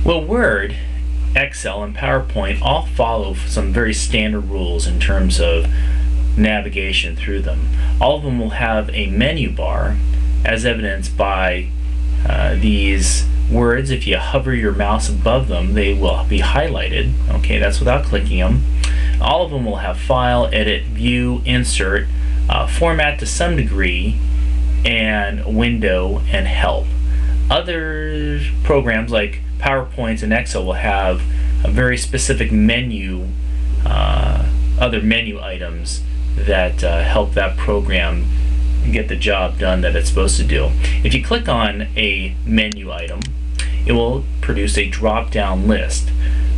Well, Word, Excel, and PowerPoint all follow some very standard rules in terms of navigation through them. All of them will have a menu bar, as evidenced by these words. If you hover your mouse above them, they will be highlighted. Okay, that's without clicking them. All of them will have File, Edit, View, Insert, Format to some degree, and Window and Help. Other programs like PowerPoint and Excel will have a very specific menu, other menu items that help that program get the job done that it's supposed to do. If you click on a menu item, it will produce a drop-down list.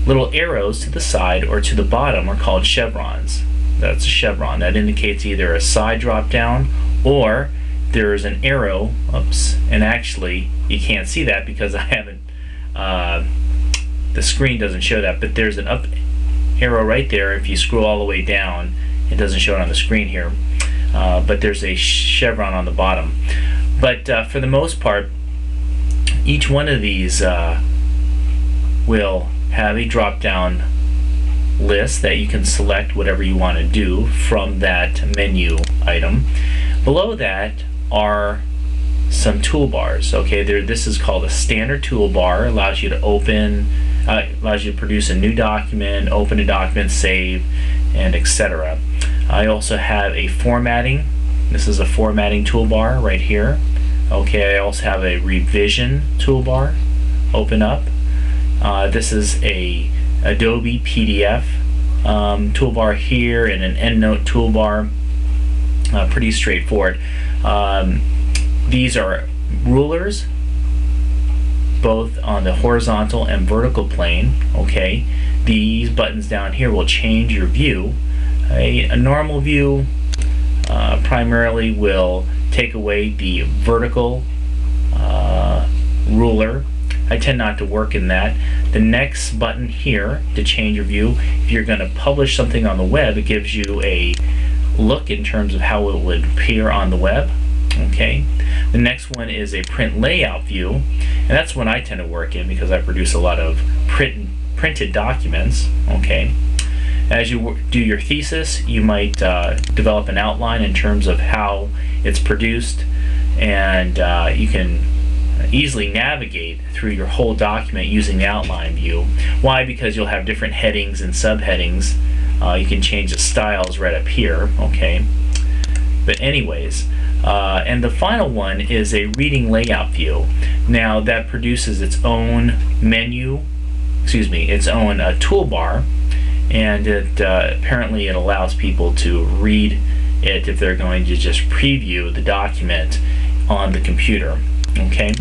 Little arrows to the side or to the bottom are called chevrons. That's a chevron. That indicates either a side drop-down or there's an arrow. Oops, and actually you can't see that because I haven't, the screen doesn't show that, but there's an up arrow right there. If you scroll all the way down, it doesn't show it on the screen here, but there's a chevron on the bottom. But for the most part, each one of these will have a drop-down list that you can select whatever you want to do from that menu item. Below that are some toolbars. Okay, this is called a standard toolbar. Allows you to open, allows you to produce a new document, open a document, save, and etc. I also have a formatting. This is a formatting toolbar right here. Okay, I also have a revision toolbar. Open up. This is a Adobe PDF toolbar here and an EndNote toolbar. Pretty straightforward. These are rulers, both on the horizontal and vertical plane. Okay, these buttons down here will change your view. A normal view primarily will take away the vertical ruler. I tend not to work in that. The next button here to change your view, if you're going to publish something on the web, it gives you a look in terms of how it would appear on the web. Okay. The next one is a print layout view, and that's one I tend to work in because I produce a lot of printed documents. Okay. As you do your thesis, you might develop an outline in terms of how it's produced, and you can easily navigate through your whole document using the outline view. Why? Because you'll have different headings and subheadings. You can change the styles right up here. Okay. But anyways, and the final one is a reading layout view. Now that produces its own menu, its own toolbar, and apparently it allows people to read it if they're going to just preview the document on the computer. Okay.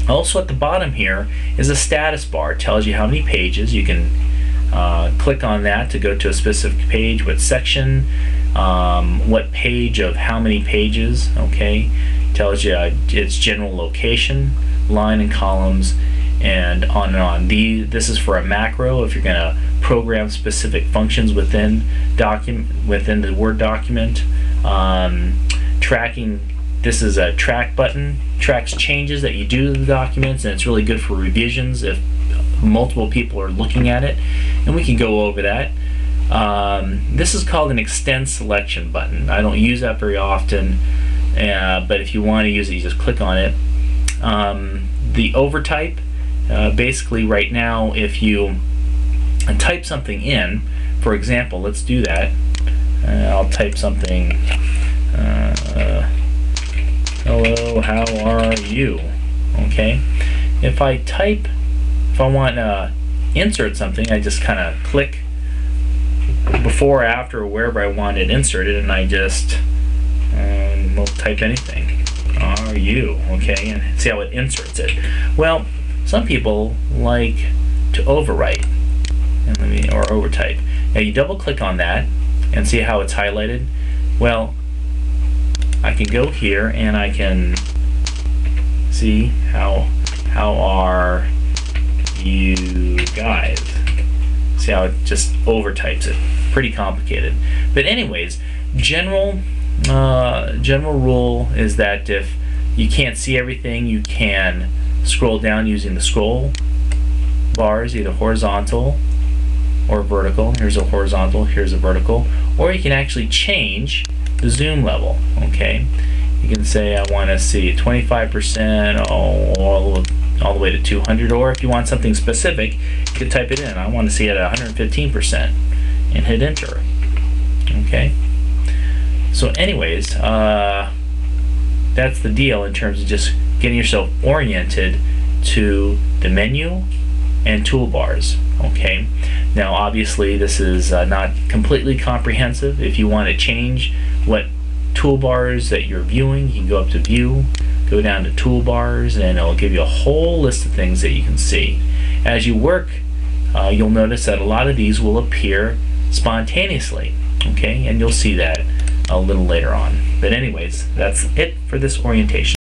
Also at the bottom here is a status bar. It tells you how many pages. You can click on that to go to a specific page, what section, what page of how many pages. Okay, tells you its general location, line and columns, and on and on. This is for a macro if you're going to program specific functions within the Word document. Tracking. This is a track button. Tracks changes that you do to the documents, and it's really good for revisions if multiple people are looking at it, and we can go over that. This is called an extend selection button. I don't use that very often, but if you want to use it, you just click on it. The overtype, basically right now if you type something in, for example, let's do that. I'll type something, hello, how are you? Okay, if I want to insert something, I just kind of click before or after or wherever I want it inserted, and I just will type anything. Are you? Okay, and see how it inserts it. Well, some people like to overwrite or overtype. Now you double click on that and see how it's highlighted. Well, I can go here and I can see how are you guys. See how it just overtypes it. Pretty complicated. But anyways, general rule is that if you can't see everything, you can scroll down using the scroll bars, either horizontal or vertical. Here's a horizontal, here's a vertical. Or you can actually change the zoom level, okay? You can say I want to see 25% all the way to 200, or if you want something specific, you can type it in. I want to see it at 115% and hit enter. Okay? So anyways, that's the deal in terms of just getting yourself oriented to the menu and toolbars. Okay? Now obviously this is not completely comprehensive. If you want to change what toolbars that you're viewing, you can go up to View, go down to Toolbars, and it'll give you a whole list of things that you can see. As you work, you'll notice that a lot of these will appear spontaneously, okay, and you'll see that a little later on. But anyways, that's it for this orientation.